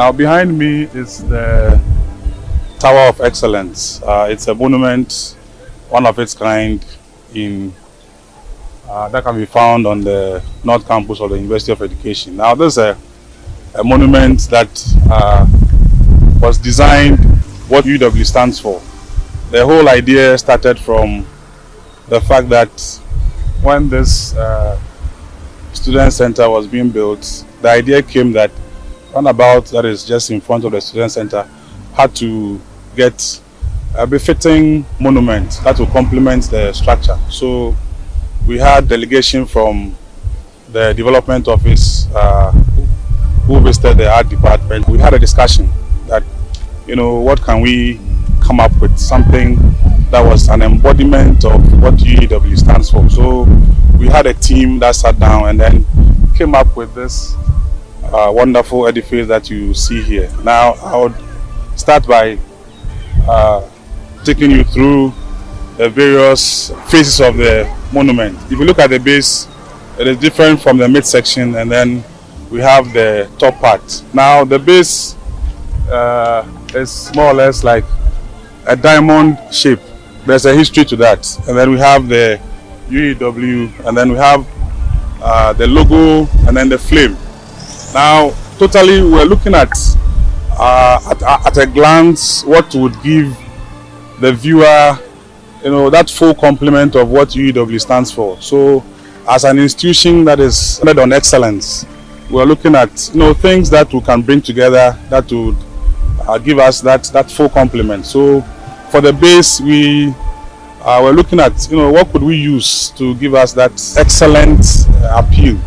Now behind me is the Tower of Excellence. It's a monument, one of its kind, in that can be found on the North Campus of the University of Education. Now this is a monument that was designed what UEW stands for. The whole idea started from the fact that when this student center was being built, the idea came that roundabout that is just in front of the student center had to get a befitting monument that will complement the structure. So we had delegation from the development office who visited the art department. We had a discussion that, what can we come up with, something that was an embodiment of what UEW stands for. So we had a team that sat down and then came up with this wonderful edifice that you see here. Now I would start by taking you through the various phases of the monument. If you look at the base, it is different from the midsection, and then we have the top part. Now the base is more or less like a diamond shape. There's a history to that. And then we have the UEW, and then we have the logo, and then the flame. Now totally we're looking at a glance what would give the viewer that full complement of what UEW stands for. So as an institution that is centered on excellence, we're looking at things that we can bring together that would give us that full complement. So for the base, we're looking at what could we use to give us that excellent appeal.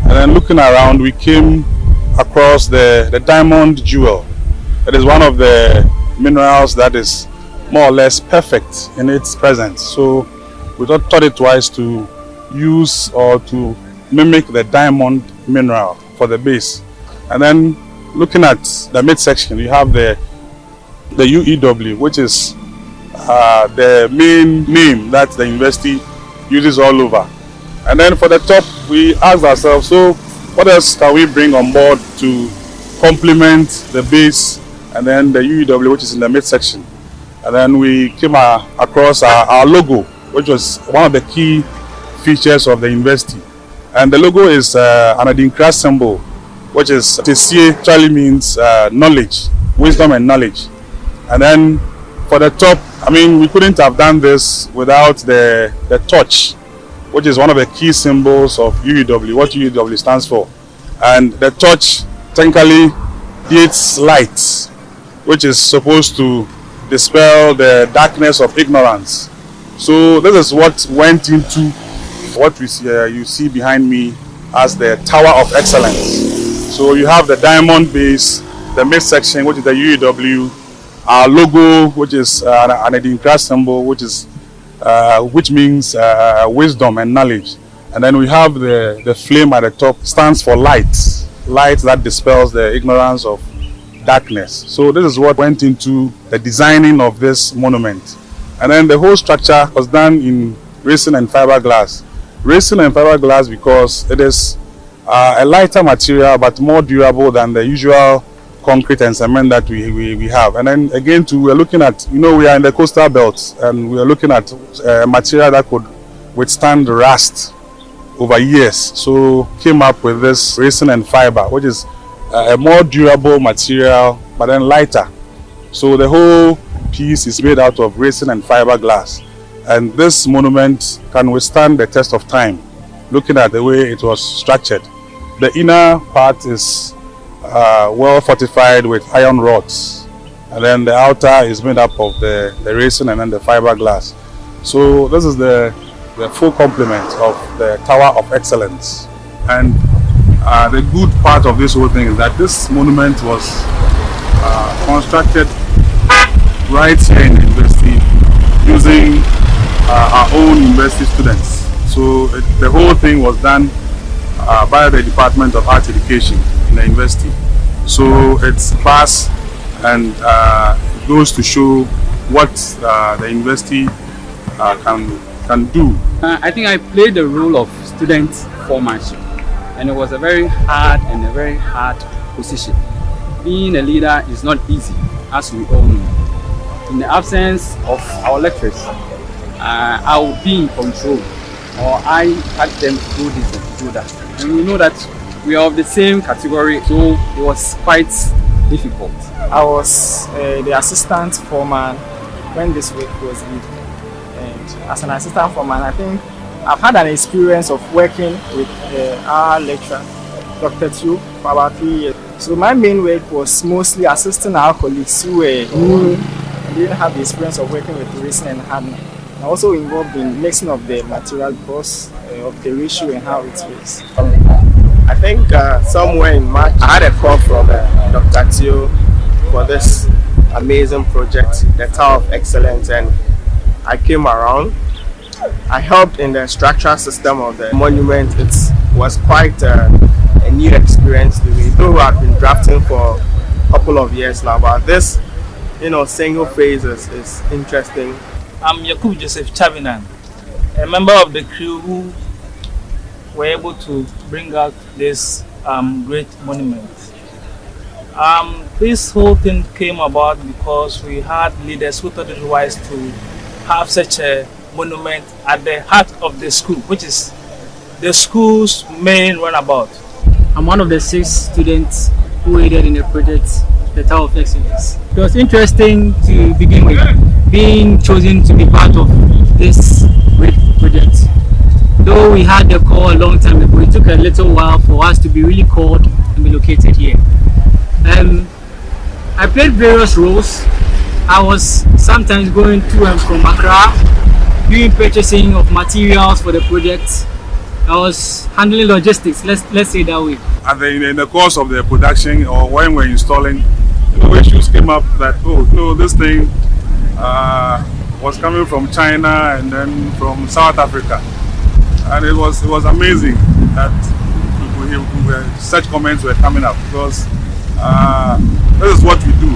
And then looking around, we came across the diamond jewel. It is one of the minerals that is more or less perfect in its presence. So we thought it wise to use or to mimic the diamond mineral for the base. And then looking at the midsection, you have the UEW, which is the main name that the university uses all over. And then for the top, we asked ourselves, so what else can we bring on board to complement the base and then the UEW, which is in the midsection? And then we came across our logo, which was one of the key features of the university. And the logo is an Adinkra symbol, which is Tesie, actually means knowledge, wisdom and knowledge. And then for the top, we couldn't have done this without the torch, which is one of the key symbols of UEW, what UEW stands for. And the torch technically creates light, which is supposed to dispel the darkness of ignorance. So this is what went into what you see behind me as the Tower of Excellence. So you have the diamond base, the midsection, which is the UEW, our logo, which is an Adinkra symbol, which means wisdom and knowledge. And then we have the flame at the top, stands for light that dispels the ignorance of darkness. So this is what went into the designing of this monument. And then the whole structure was done in resin and fiberglass. Resin and fiberglass because it is a lighter material but more durable than the usual concrete and cement that we have. And then again we're looking at, we are in the coastal belt, and we are looking at a material that could withstand rust over years. So came up with this resin and fiber, which is a more durable material but then lighter. So the whole piece is made out of resin and fiberglass, and this monument can withstand the test of time, looking at the way it was structured. The inner part is well fortified with iron rods, and then the outer is made up of the resin and then the fiberglass. So this is the full complement of the Tower of Excellence. And the good part of this whole thing is that this monument was constructed right here in the university using our own university students. So the whole thing was done by the Department of Art Education in the university. So it's vast, and it goes to show what the university can do. I think I played the role of student foremanship, and it was a very hard position, being a leader is not easy, as we all know. In the absence of our lecturers, I would be in control, or I had them to do this and to do that. And we know that we are of the same category, so it was quite difficult. I was the assistant foreman when this week was lead. And as an assistant foreman, I think I've had an experience of working with our lecturer, Dr. Tio, for about 3 years. So my main work was mostly assisting our colleagues who were new and didn't have the experience of working with racing and hardening. I'm also involved in mixing of the material because of the ratio and how it works. I think somewhere in March, I had a call from Dr. Tio for this amazing project, the Tower of Excellence, and I came around. I helped in the structural system of the monument. It was quite a new experience to me, though I've been drafting for a couple of years now, but this, single phase is interesting. I'm Yakub Joseph Chavinan, a member of the crew who were able to bring out this great monument. This whole thing came about because we had leaders who thought it wise to have such a monument at the heart of the school, which is the school's main runabout. I'm one of the 6 students who aided in the project, the Tower of Excellence. It was interesting to begin with, being chosen to be part of this great project. Though we had the call a long time ago, it took a little while for us to be really called and be located here. I played various roles. I was sometimes going to and from Accra, doing purchasing of materials for the project. I was handling logistics, let's say that way. In the course of the production or when we're installing, issues came up that, this thing was coming from China and then from South Africa. And it was amazing that such comments were coming up, because this is what we do.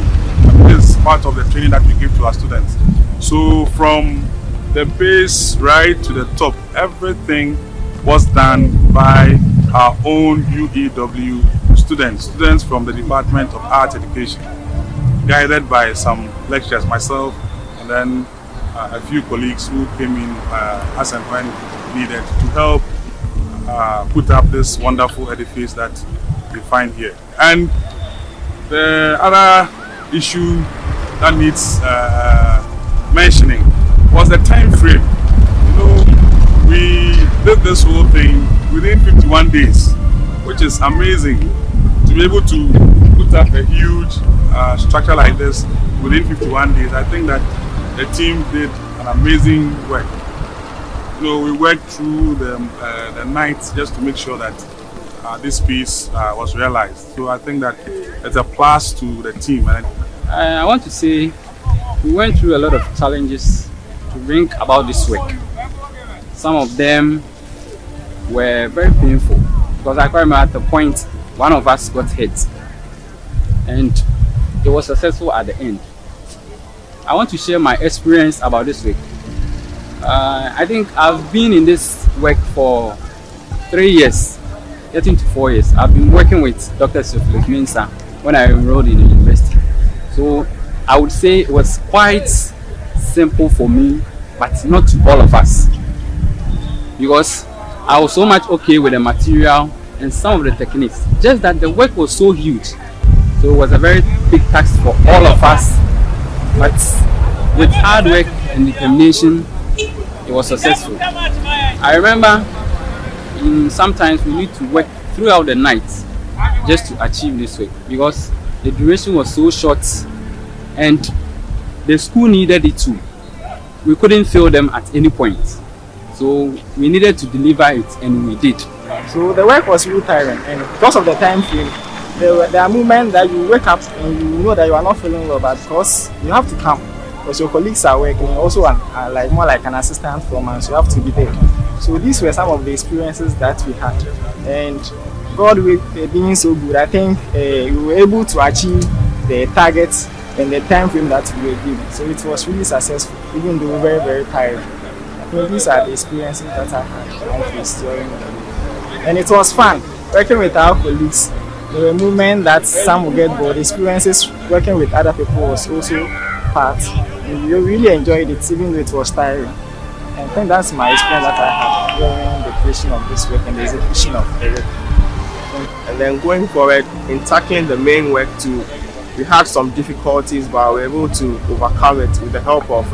This is part of the training that we give to our students. So from the base right to the top, everything was done by our own UEW students from the Department of Art Education, guided by some lecturers, myself, and then a few colleagues who came in as and when needed to help put up this wonderful edifice that we find here. And the other issue that needs mentioning was the time frame. We did this whole thing within 51 days, which is amazing. To be able to put up a huge structure like this within 51 days, I think that the team did an amazing work. We worked through the night just to make sure that this piece was realized. So I think that it's a plus to the team. I want to say we went through a lot of challenges to bring about this work. Some of them were very painful, because I quite remember at the point one of us got hit and it was successful at the end. I want to share my experience about this work. I think I've been in this work for 3 years, getting to 4 years. I've been working with Dr. Soflik Minsa when I enrolled in the university. So I would say it was quite simple for me, but not to all of us, because I was so much okay with the material and some of the techniques, just that the work was so huge. So it was a very big task for all of us, but with hard work and determination, it was successful. I remember sometimes we need to work throughout the night just to achieve this work, because the duration was so short and the school needed it too. We couldn't fail them at any point. So we needed to deliver it, and we did. So the work was really tiring, and because of the time frame, there are moments that you wake up and you know that you are not feeling well, but because you have to come, because your colleagues are working, also more like an assistant foreman, so you have to be there. So these were some of the experiences that we had, and God being so good, I think we were able to achieve the targets and the time frame that we were given. So it was really successful, even though very, very tired. I think these are the experiences that I had during the day. And it was fun working with our colleagues There were moments that some will get bored. Experiences working with other people was also part. And we really enjoyed it, even though it was tiring. And I think that's my experience that I had during the creation of this work and the execution of the work. And then going forward in tackling the main work too, we had some difficulties, but we were able to overcome it with the help of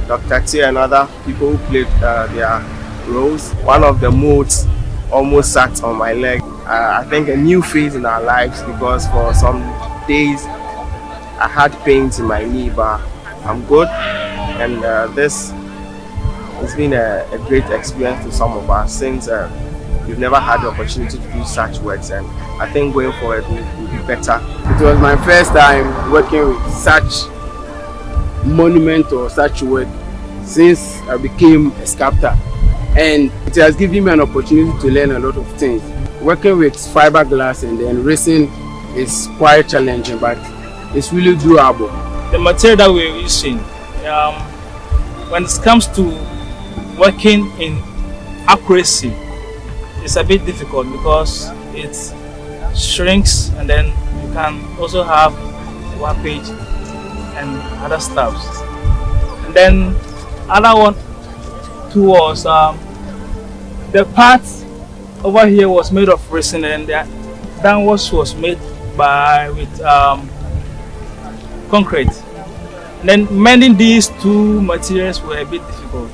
Dr. T and other people who played their roles. One of the modes almost sat on my leg. I think a new phase in our lives, because for some days I had pains in my knee, but I'm good. And this has been a great experience to some of us, since we've never had the opportunity to do such works, and I think going forward will be better. It was my first time working with such monument or such work since I became a sculptor, and it has given me an opportunity to learn a lot of things. Working with fiberglass and then resin is quite challenging, but it's really doable. The material that we're using, when it comes to working in accuracy, it's a bit difficult because it shrinks, and then you can also have warpage and other stuffs. And then other one was the part over here was made of resin, and the downwards was made with concrete. And then mending these two materials were a bit difficult.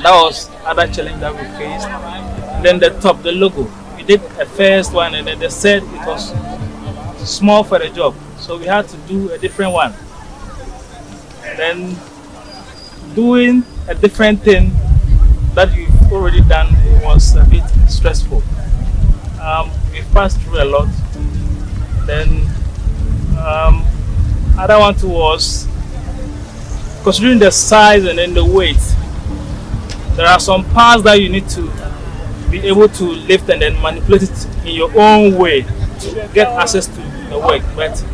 That was other challenge that we faced. And then the top, the logo, we did a first one, and then they said it was small for the job, so we had to do a different one. And then doing a different thing that we've already done was a bit stressful. We passed through a lot. Then other one too was considering the size and then the weight. There are some parts that you need to be able to lift and then manipulate it in your own way to get access to the work. But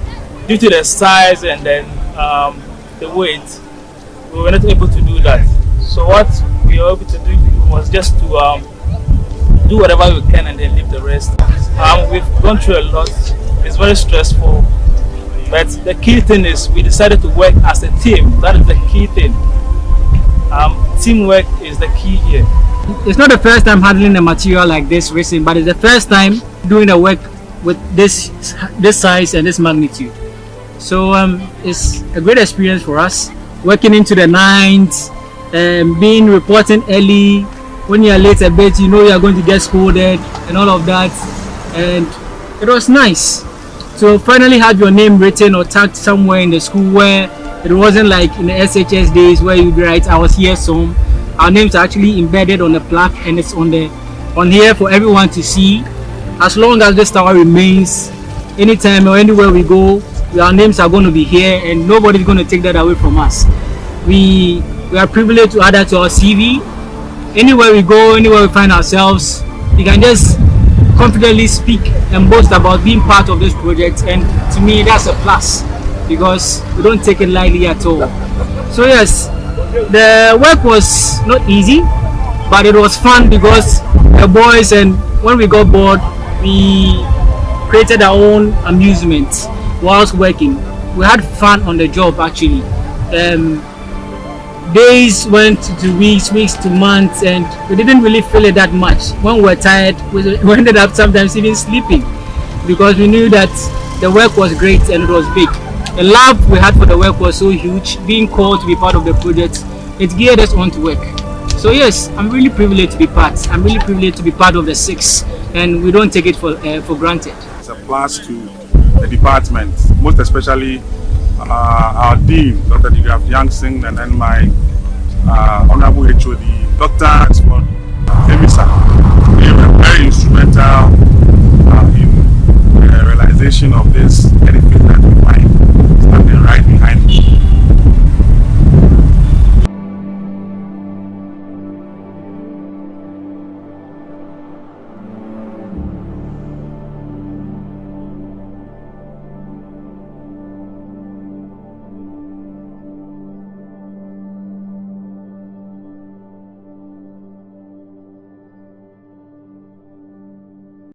due to the size and then the weight, we were not able to do that. So what we were able to do was just to do whatever we can and then leave the rest. We've gone through a lot. It's very stressful. But the key thing is we decided to work as a team. That is the key thing. Teamwork is the key here. It's not the first time handling a material like this resin, but it's the first time doing a work with this size and this magnitude. So it's a great experience for us. Working into the night, being reporting early. When you are late a bit, you know you are going to get scolded and all of that. And it was nice. So finally have your name written or tagged somewhere in the school, where it wasn't like in the SHS days where you'd write, I was here some. Our names are actually embedded on the plaque, and it's on here for everyone to see. As long as this tower remains, anytime or anywhere we go, our names are going to be here, and nobody's going to take that away from us. We are privileged to add that to our CV. Anywhere we go, anywhere we find ourselves, we can just confidently speak and boast about being part of this project, and to me that's a plus, because we don't take it lightly at all. So yes, the work was not easy, but it was fun because the boys, and when we got bored, we created our own amusement whilst working. We had fun on the job actually. Days went to weeks to months, and we didn't really feel it that much. When we were tired, we ended up sometimes even sleeping, because we knew that the work was great and it was big. The love we had for the work was so huge. Being called to be part of the project, it geared us on to work. So yes, I'm really privileged to be part. I'm really privileged to be part of the 6, and we don't take it for granted. It's a plus to the department, most especially our dean, Dr. Youngson, and then my honorable HOD, Dr. Emisa. They were very instrumental in the realization of this